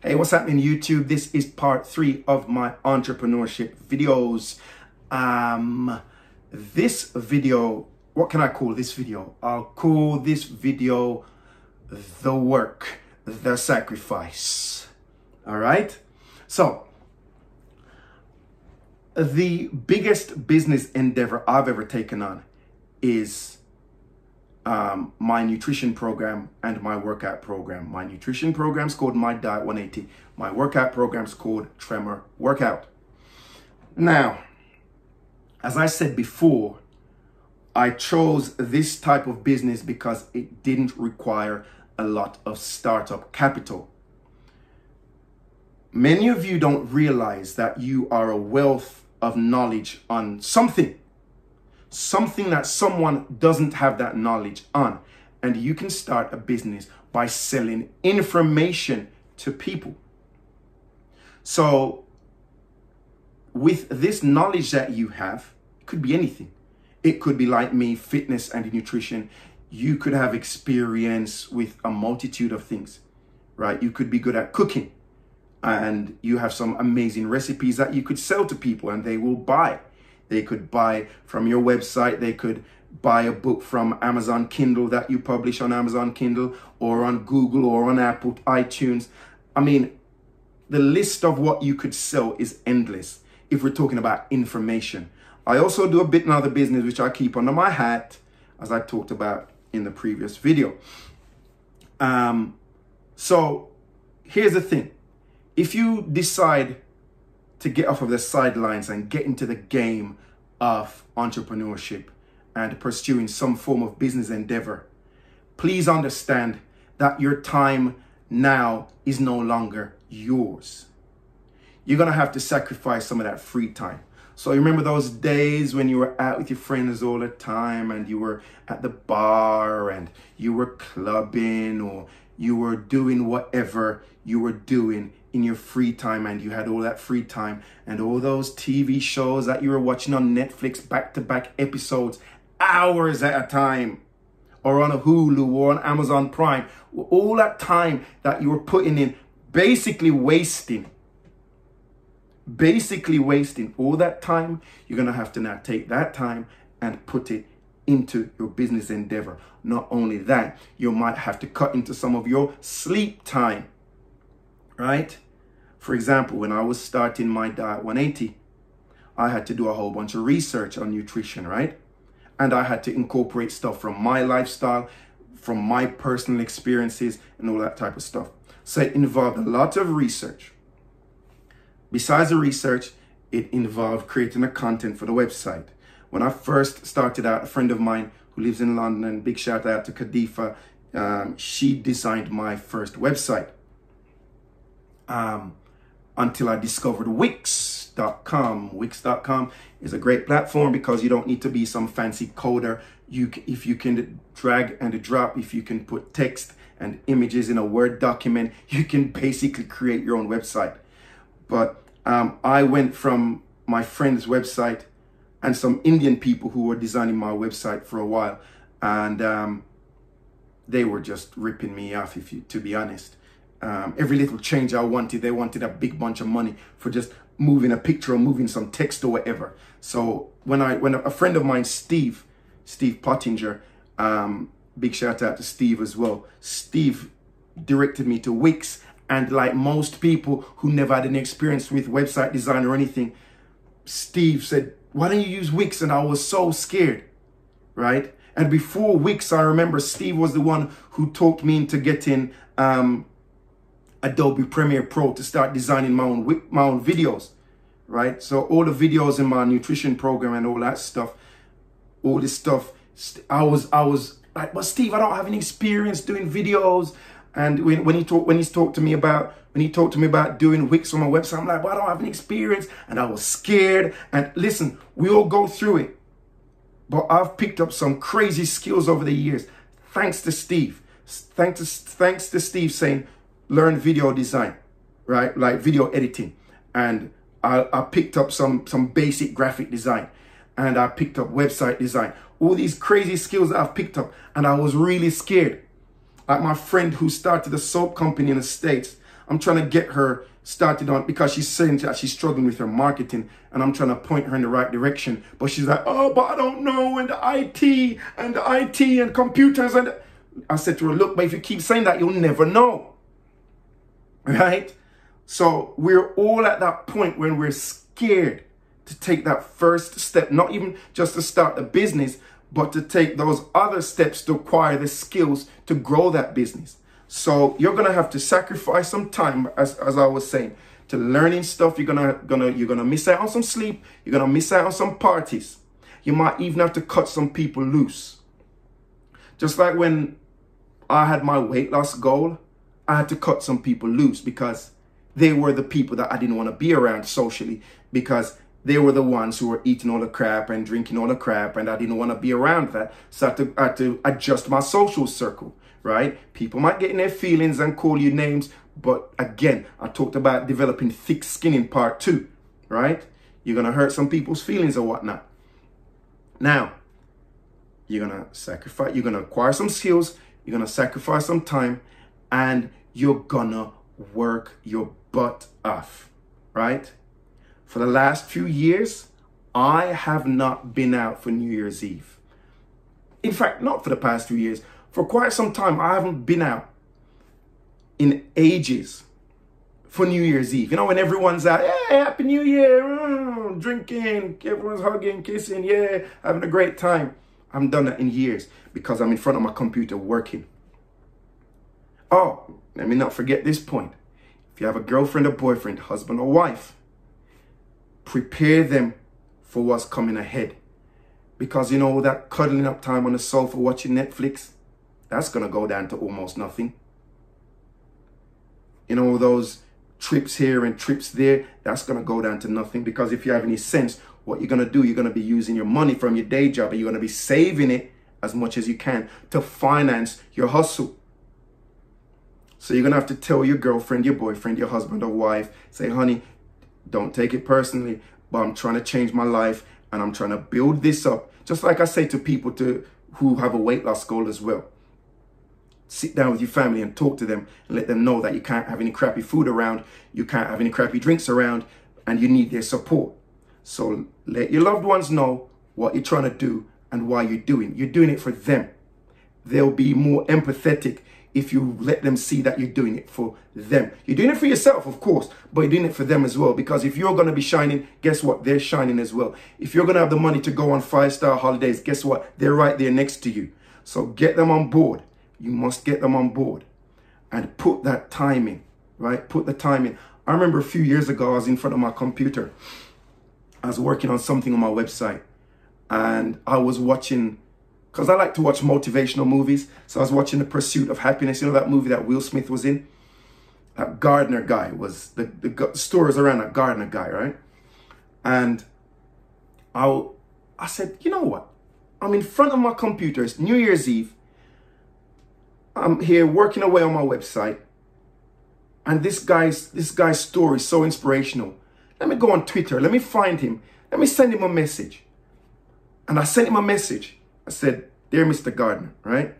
Hey, what's happening, YouTube? This is part 3 of my entrepreneurship videos. This video, what can I call this video? I'll call this video the work, the sacrifice. All right? So, the biggest business endeavor I've ever taken on is my nutrition program and my workout program. My nutrition program is called My Diet 180. My workout program is called Tremor Workout. Now, as I said before, I chose this type of business because it didn't require a lot of startup capital. Many of you don't realize that you are a wealth of knowledge on something that someone doesn't have that knowledge on. And you can start a business by selling information to people. So with this knowledge that you have, it could be anything. It could be like me, fitness and nutrition. You could have experience with a multitude of things, right? You could be good at cooking and you have some amazing recipes that you could sell to people and they will buy. They could buy from your website. They could buy a book from Amazon Kindle that you publish on Amazon Kindle or on Google or on Apple iTunes. I mean, the list of what you could sell is endless if we're talking about information. I also do a bit another business which I keep under my hat, as I talked about in the previous video. So here's the thing. If you decide to get off of the sidelines and get into the game of entrepreneurship and pursuing some form of business endeavor, please understand that your time now is no longer yours. You're going to have to sacrifice some of that free time. So you remember those days when you were out with your friends all the time and you were at the bar and you were clubbing or you were doing whatever you were doing in your free time, and you had all that free time and all those TV shows that you were watching on Netflix, back-to-back episodes, hours at a time, or on a Hulu or on Amazon Prime, all that time that you were putting in, basically wasting all that time. You're going to have to now take that time and put it into your business endeavor. Not only that, you might have to cut into some of your sleep time. Right? For example, when I was starting My Diet 180, I had to do a whole bunch of research on nutrition, right? And I had to incorporate stuff from my lifestyle, from my personal experiences, and all that type of stuff. So it involved a lot of research. Besides the research, it involved creating a content for the website. When I first started out, a friend of mine who lives in London, big shout out to Khalifa, she designed my first website. Until I discovered Wix.com. Wix.com is a great platform because you don't need to be some fancy coder. If you can drag and drop, if you can put text and images in a Word document, you can basically create your own website. But I went from my friend's website and some Indian people who were designing my website for a while, and they were just ripping me off, to be honest. Every little change I wanted, they wanted a big bunch of money for just moving a picture or moving some text or whatever. So when a friend of mine, Steve Pottinger, big shout out to Steve as well. Steve directed me to Wix, and like most people who never had any experience with website design or anything, Steve said, "Why don't you use Wix?" And I was so scared, right? And before Wix, I remember Steve was the one who talked me into getting Adobe Premiere Pro to start designing my own videos, right? So all the videos in my nutrition program and all that stuff, all this stuff, I was like, "But Steve, I don't have any experience doing videos." And when he talked to me about doing Wix on my website, I'm like, "But I don't have any experience," and I was scared. And listen, we all go through it, but I've picked up some crazy skills over the years, thanks to Steve. Thanks to Steve saying, learn video design, right? Like video editing. And I picked up some basic graphic design, and I picked up website design. All these crazy skills that I've picked up, and I was really scared. Like my friend who started a soap company in the States, I'm trying to get her started on, because she's saying that she's struggling with her marketing, and I'm trying to point her in the right direction. But she's like, oh, but I don't know, and the IT and computers. And I said to her, look, but if you keep saying that, you'll never know. Right? So we're all at that point when we're scared to take that first step, not even just to start a business, but to take those other steps to acquire the skills to grow that business. So you're gonna have to sacrifice some time, as I was saying, to learning stuff. You're gonna miss out on some sleep. You're gonna miss out on some parties. You might even have to cut some people loose. Just like when I had my weight loss goal, I had to cut some people loose because they were the people that I didn't want to be around socially, because they were the ones who were eating all the crap and drinking all the crap, and I didn't want to be around that. So I had to adjust my social circle, right? People might get in their feelings and call you names, but again, I talked about developing thick skin in part 2, right? You're going to hurt some people's feelings or whatnot. Now, you're going to sacrifice, you're going to acquire some skills, you're going to sacrifice some time, and you're going to work your butt off, right? For the last few years, I have not been out for New Year's Eve. In fact, not for the past few years. For quite some time, I haven't been out in ages for New Year's Eve. You know, when everyone's out, hey, Happy New Year, drinking, everyone's hugging, kissing, yeah, having a great time. I haven't done that in years because I'm in front of my computer working. Oh, let me not forget this point. If you have a girlfriend or boyfriend, husband or wife, prepare them for what's coming ahead. Because, you know, that cuddling up time on the sofa watching Netflix, that's going to go down to almost nothing. You know, those trips here and trips there, that's going to go down to nothing. Because if you have any sense, what you're going to do, you're going to be using your money from your day job, and you're going to be saving it as much as you can to finance your hustle. So you're going to have to tell your girlfriend, your boyfriend, your husband or wife, say, honey, don't take it personally, but I'm trying to change my life and I'm trying to build this up. Just like I say to people who have a weight loss goal as well. Sit down with your family and talk to them and let them know that you can't have any crappy food around, you can't have any crappy drinks around, and you need their support. So let your loved ones know what you're trying to do and why you're doing. You're doing it for them. They'll be more empathetic if you let them see that you're doing it for them. You're doing it for yourself, of course, but you're doing it for them as well. Because if you're going to be shining, guess what? They're shining as well. If you're going to have the money to go on 5-star holidays, guess what? They're right there next to you. So get them on board. You must get them on board and put that time in, right? Put the time in. I remember a few years ago, I was in front of my computer. I was working on something on my website, and I was watching, because I like to watch motivational movies. So I was watching The Pursuit of Happiness. You know that movie that Will Smith was in? That gardener guy was, the stories around that gardener guy, right? And I said, you know what? I'm in front of my computer. It's New Year's Eve. I'm here working away on my website. And this guy's story is so inspirational. Let me go on Twitter. Let me find him. Let me send him a message. And I sent him a message. I said, dear Mr. Gardner, right?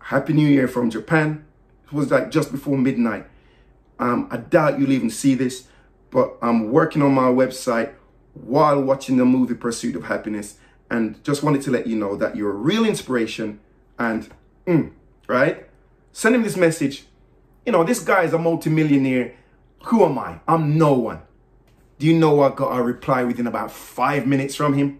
Happy New Year from Japan. It was like just before midnight. I doubt you'll even see this, but I'm working on my website while watching the movie Pursuit of Happiness, and just wanted to let you know that you're a real inspiration. And, right? Send him this message. You know, this guy is a multimillionaire. Who am I? I'm no one. Do you know I got a reply within about 5 minutes from him?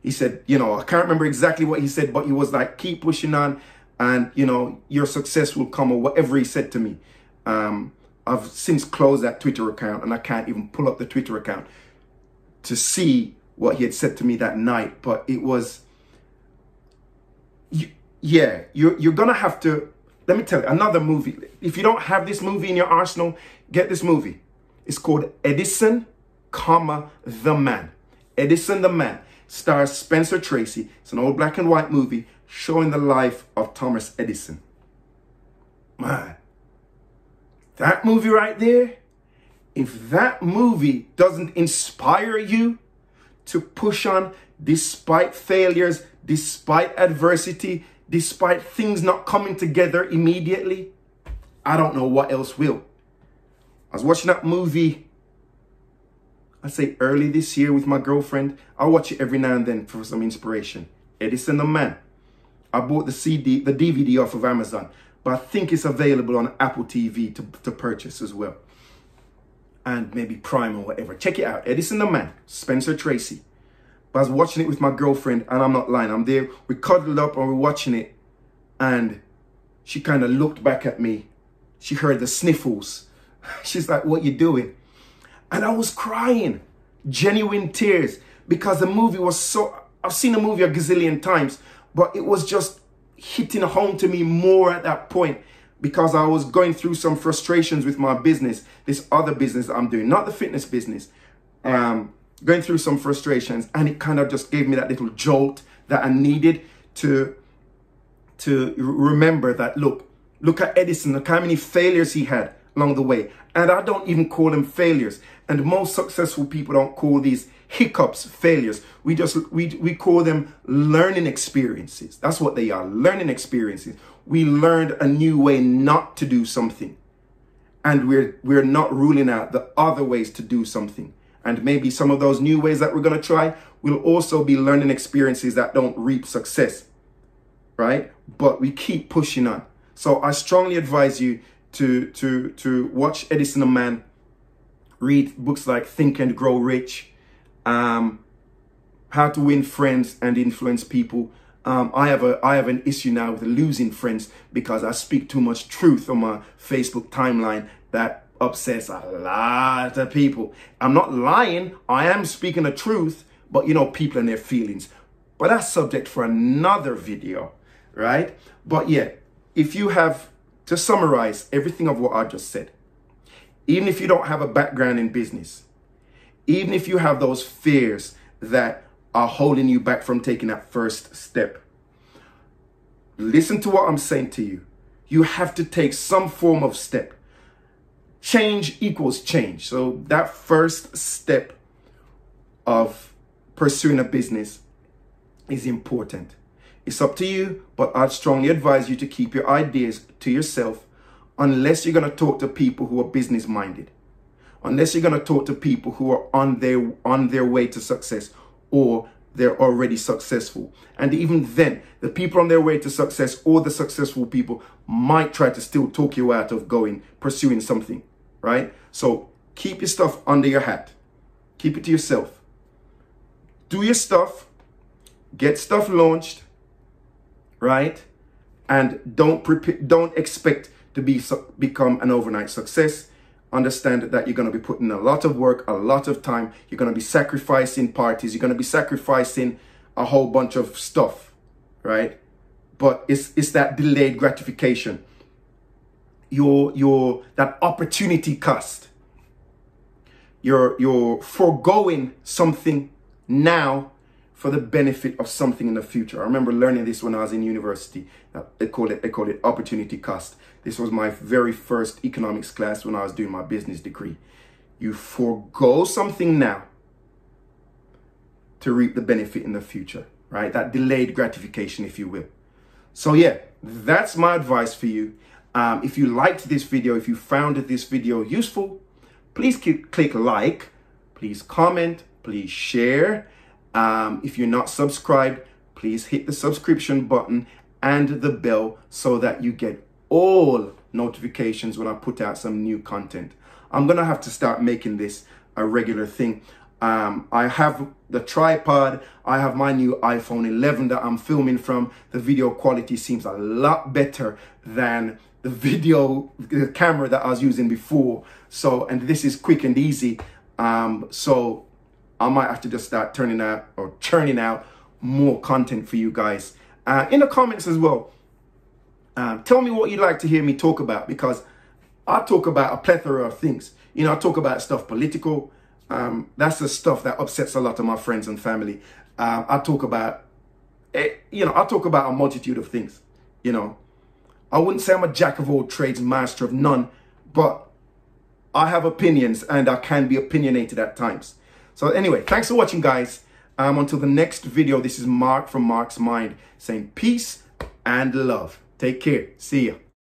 He said, you know, I can't remember exactly what he said, but he was like, keep pushing on and, you know, your success will come, or whatever he said to me. I've since closed that Twitter account, and I can't even pull up the Twitter account to see what he had said to me that night. But it was, yeah, you're going to have to, let me tell you, another movie. If you don't have this movie in your arsenal, get this movie. It's called Edison, the Man. Edison the Man. Stars Spencer Tracy. It's an old black and white movie showing the life of Thomas Edison. Man, that movie right there, if that movie doesn't inspire you to push on despite failures, despite adversity, despite things not coming together immediately, I don't know what else will. I was watching that movie, I'd say early this year with my girlfriend. I watch it every now and then for some inspiration. Edison the Man. I bought the DVD off of Amazon, but I think it's available on Apple TV to purchase as well. And maybe Prime or whatever. Check it out. Edison the Man, Spencer Tracy. But I was watching it with my girlfriend, and I'm not lying. I'm there. We cuddled up and we're watching it. And she kind of looked back at me. She heard the sniffles. She's like, what you doing? And I was crying. Genuine tears. Because the movie was so... I've seen the movie a gazillion times. But it was just hitting home to me more at that point. Because I was going through some frustrations with my business. This other business that I'm doing. Not the fitness business. Going through some frustrations. And it kind of just gave me that little jolt that I needed to remember that, look at Edison. Look how many failures he had along the way. And I don't even call them failures. And most successful people don't call these hiccups failures. We call them learning experiences. That's what they are, learning experiences. We learned a new way not to do something. And we're not ruling out the other ways to do something. And maybe some of those new ways that we're going to try will also be learning experiences that don't reap success. Right? But we keep pushing on. So I strongly advise you to watch Edison the Man, read books like Think and Grow Rich, How to Win Friends and Influence People. I have an issue now with losing friends because I speak too much truth on my Facebook timeline that upsets a lot of people. I'm not lying. I am speaking the truth, but you know, people and their feelings. But that's subject for another video, right? But yeah, if you have to summarize everything of what I just said, even if you don't have a background in business, even if you have those fears that are holding you back from taking that first step, listen to what I'm saying to you. You have to take some form of step. Change equals change. So that first step of pursuing a business is important. It's up to you, but I'd strongly advise you to keep your ideas to yourself unless you're going to talk to people who are business minded. Unless you're going to talk to people who are on their way to success or they're already successful. And even then, the people on their way to success or the successful people might try to still talk you out of pursuing something, right? So keep your stuff under your hat. Keep it to yourself. Do your stuff. Get stuff launched, right? And don't expect to become an overnight success. Understand that you're going to be putting a lot of work, a lot of time. You're going to be sacrificing parties. You're going to be sacrificing a whole bunch of stuff, right? But it's that delayed gratification. That opportunity cost. You're foregoing something now for the benefit of something in the future. I remember learning this when I was in university. They call it opportunity cost. This was my very first economics class when I was doing my business degree. You forego something now to reap the benefit in the future, right? That delayed gratification, if you will. So yeah, that's my advice for you. If you liked this video, if you found this video useful, please click like, please comment, please share. If you're not subscribed, please hit the subscription button and the bell so that you get all notifications when I put out some new content. I'm gonna have to start making this a regular thing. I have the tripod. I have my new iPhone 11 that I'm filming from. The video quality seems a lot better than the camera that I was using before. So, and this is quick and easy. So I might have to just start churning out more content for you guys. In the comments as well, tell me what you'd like to hear me talk about, because I talk about a plethora of things. You know, I talk about stuff political. That's the stuff that upsets a lot of my friends and family. I talk about, I talk about a multitude of things. You know, I wouldn't say I'm a jack of all trades, master of none, but I have opinions and I can be opinionated at times. So anyway, thanks for watching, guys. Until the next video, this is Mark from Mark's Mind saying peace and love. Take care. See ya.